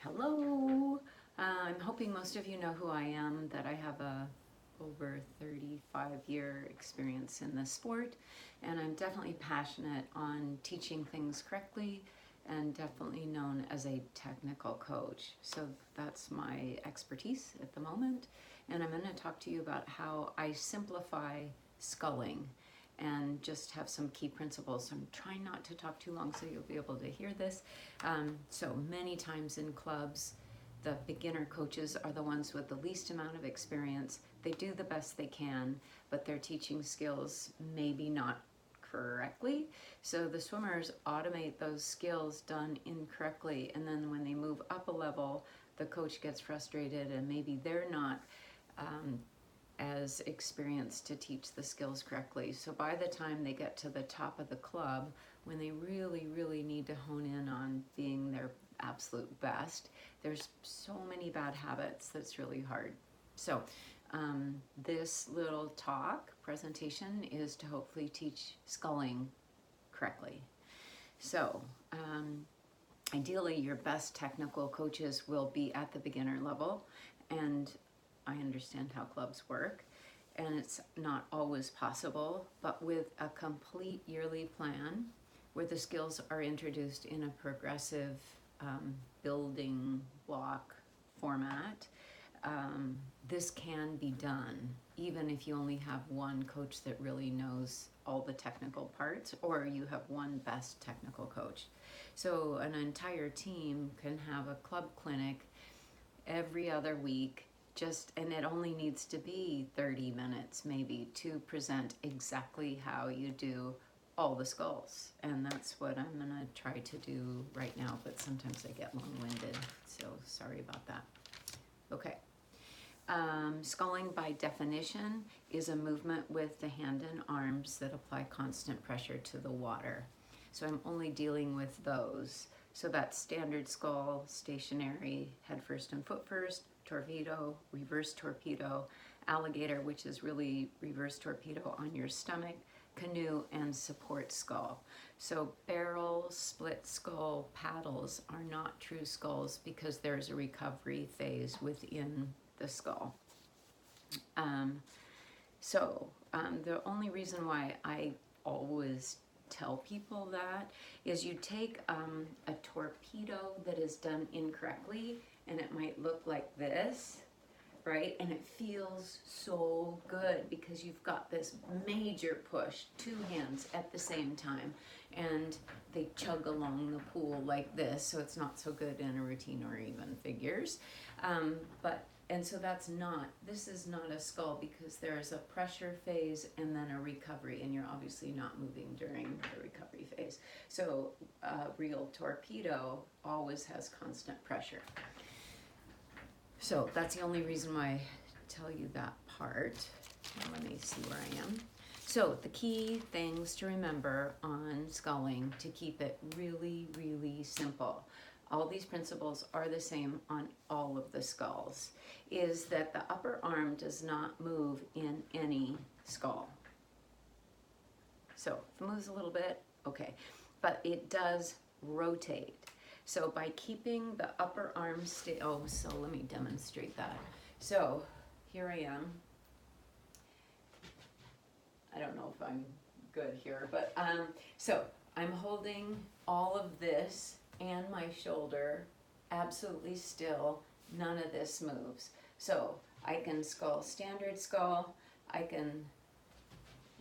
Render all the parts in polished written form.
Hello. I'm hoping most of you know who I am, that I have a over 35-year experience in the sport, and I'm definitely passionate on teaching things correctly and definitely known as a technical coach. So that's my expertise at the moment, and I'm going to talk to you about how I simplify sculling and just have some key principles. I'm trying not to talk too long so you'll be able to hear this. So many times in clubs, the beginner coaches are the ones with the least amount of experience. They do the best they can, but their teaching skills maybe not correctly. So the swimmers automate those skills done incorrectly, and then when they move up a level, the coach gets frustrated and maybe they're not as experienced to teach the skills correctly. So by the time they get to the top of the club, when they really need to hone in on being their absolute best, there's so many bad habits that's really hard. So this little presentation is to hopefully teach sculling correctly. So ideally your best technical coaches will be at the beginner level, and I understand how clubs work, and it's not always possible, but with a complete yearly plan where the skills are introduced in a progressive building block format, this can be done even if you only have one coach that really knows all the technical parts, or you have one best technical coach. So an entire team can have a club clinic every other week, and it only needs to be 30 minutes maybe to present exactly how you do all the sculls. And that's what I'm gonna try to do right now, but sometimes I get long-winded, so sorry about that. Okay. Sculling by definition is a movement with the hand and arms that apply constant pressure to the water. So I'm only dealing with those. So that's standard scull, stationary, head first and foot first, torpedo, reverse torpedo, alligator, which is really reverse torpedo on your stomach, canoe, and support scull. So barrel, split scull, paddles are not true sculls because there's a recovery phase within the skull. The only reason why I always tell people that is you take a torpedo that is done incorrectly, and it might look like this, right? And it feels so good because you've got this major push, two hands at the same time, and they chug along the pool like this, so it's not so good in a routine or even figures. So this is not a scull because there is a pressure phase and then a recovery, and you're obviously not moving during the recovery phase. So a real torpedo always has constant pressure. So that's the only reason why I tell you that part. Now let me see where I am. So the key things to remember on sculling to keep it really simple, all these principles are the same on all of the sculls, is that the upper arm does not move in any skull. So if it moves a little bit, okay, but it does rotate. So by keeping the upper arm so let me demonstrate that. So here I am. I don't know if I'm good here, but so I'm holding all of this and my shoulder absolutely still. None of this moves. So I can scull standard scull. I can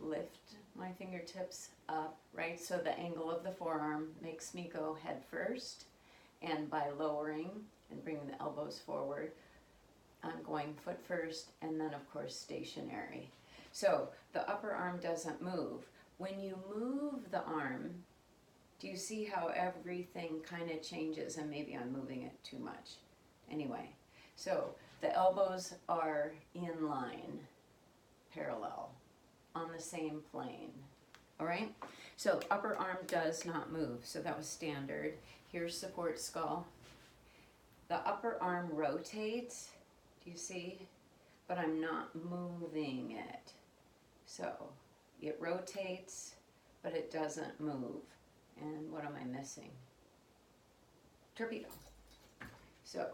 lift my fingertips up, right? So the angle of the forearm makes me go head first. And by lowering and bringing the elbows forward, I'm going foot first, and then of course stationary. So the upper arm doesn't move. When you move the arm, do you see how everything kind of changes? And maybe I'm moving it too much. Anyway, so the elbows are in line, parallel, on the same plane. All right, so upper arm does not move. So that was standard. Here's support scull. The upper arm rotates, do you see? But I'm not moving it. So it rotates, but it doesn't move. And what am I missing? Torpedo. So,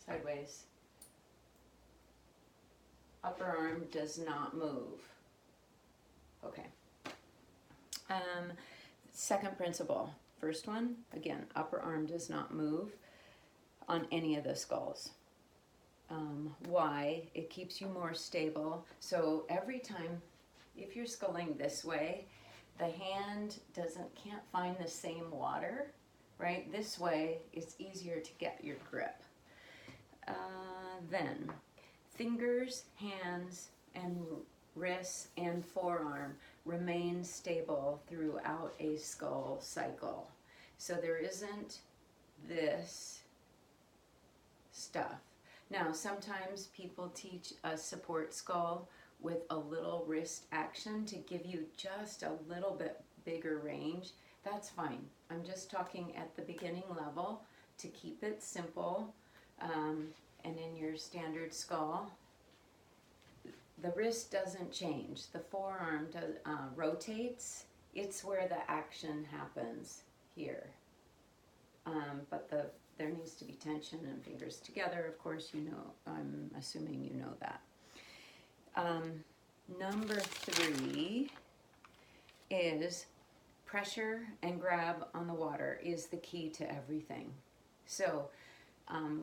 sideways. Upper arm does not move. Okay. Second principle. First one, again, upper arm does not move on any of the skulls. Why? It keeps you more stable. So every time, if you're sculling this way, the hand can't find the same water, right? This way, it's easier to get your grip. Then, fingers, hands, and wrists and forearm remain stable throughout a skull cycle. So there isn't this stuff. Now, sometimes people teach a support skull with a little wrist action to give you just a little bit bigger range. That's fine. I'm just talking at the beginning level to keep it simple. And in your standard skull, the wrist doesn't change. The forearm rotates. It's where the action happens here. But there needs to be tension and fingers together. Of course, you know, I'm assuming you know that. Number 3 is pressure and grab on the water is the key to everything. So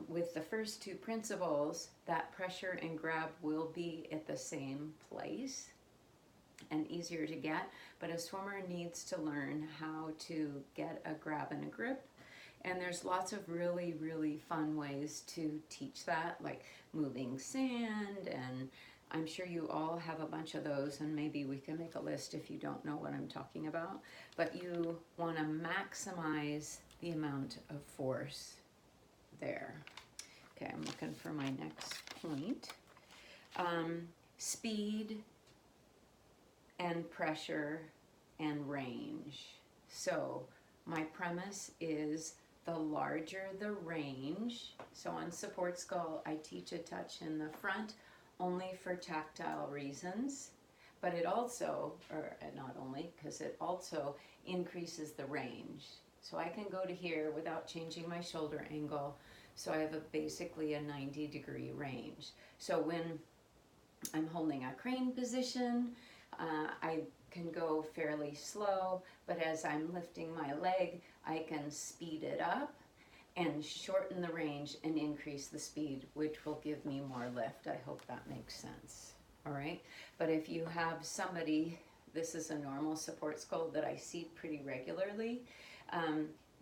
with the first 2 principles, that pressure and grab will be at the same place and easier to get, but a swimmer needs to learn how to get a grab and a grip. And there's lots of really, really fun ways to teach that, like moving sand, and I'm sure you all have a bunch of those, and maybe we can make a list if you don't know what I'm talking about. But you want to maximize the amount of force there. Okay, I'm looking for my next point. Speed and pressure and range. So my premise is the larger the range. So on support skull, I teach a touch in the front only for tactile reasons, but it also, or not only, because it also increases the range. So I can go to here without changing my shoulder angle. So I have basically a 90-degree range. So when I'm holding a crane position, I can go fairly slow, but as I'm lifting my leg, I can speed it up and shorten the range and increase the speed, which will give me more lift. I hope that makes sense. All right. But if you have somebody, this is a normal support skull that I see pretty regularly,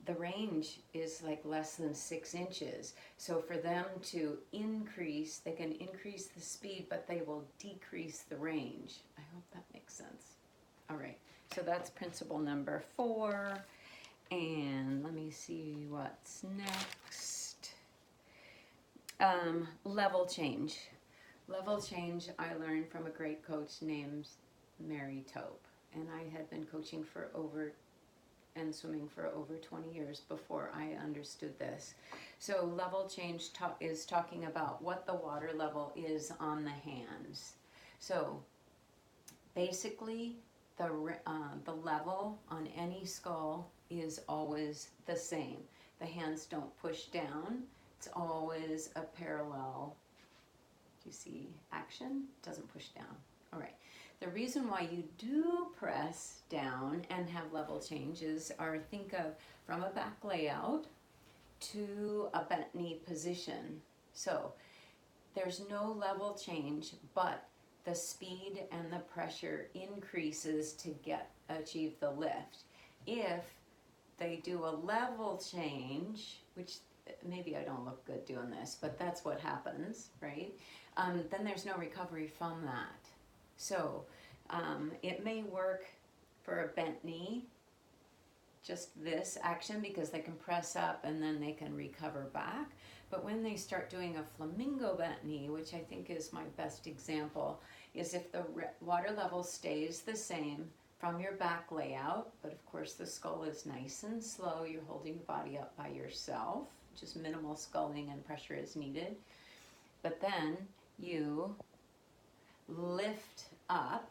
the range is like less than 6 inches. So for them to increase, they can increase the speed, but they will decrease the range. I hope that makes sense. All right, so that's principle number 4. And let me see what's next. Level change. Level change I learned from a great coach named Mary Tope. And I had been coaching and swimming for over 20 years before I understood this. So level change is talking about what the water level is on the hands. So basically the level on any skull is always the same. The hands don't push down. It's always a parallel. Do you see action? It doesn't push down. All right. The reason why you do press down and have level changes are, think of from a back layout to a bent knee position. So there's no level change, but the speed and the pressure increases to achieve the lift. If they do a level change, which maybe I don't look good doing this, but that's what happens, right? Then there's no recovery from that. So it may work for a bent knee, just this action, because they can press up and then they can recover back. But when they start doing a flamingo bent knee, which I think is my best example, is if the water level stays the same from your back layout, but of course the skull is nice and slow, you're holding your body up by yourself, just minimal sculling and pressure is needed. But then you lift up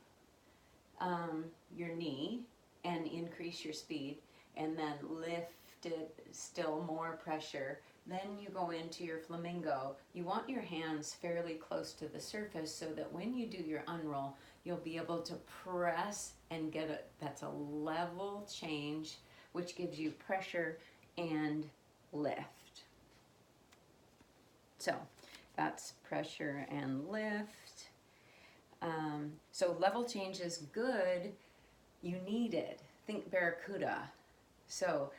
your knee and increase your speed, and then lift lifted, still more pressure. Then you go into your flamingo. You want your hands fairly close to the surface so that when you do your unroll, you'll be able to press and get that's a level change, which gives you pressure and lift. So that's pressure and lift. So level change is good. You need it. Think barracuda. So,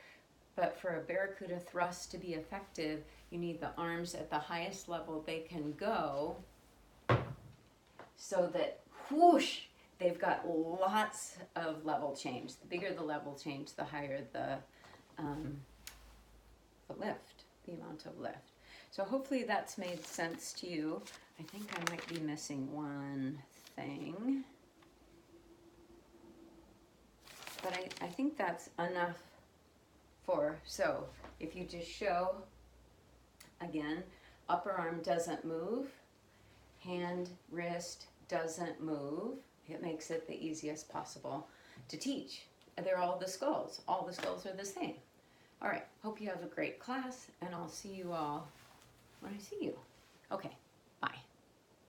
but for a barracuda thrust to be effective, you need the arms at the highest level they can go so that whoosh, they've got lots of level change. The bigger the level change, the higher the lift, the amount of lift. So hopefully that's made sense to you. I think I might be missing one thing. But I think that's enough for, so if you just show, again, upper arm doesn't move, hand, wrist doesn't move. It makes it the easiest possible to teach. They're all the sculls. All the sculls are the same. All right, hope you have a great class, and I'll see you all when I see you. Okay.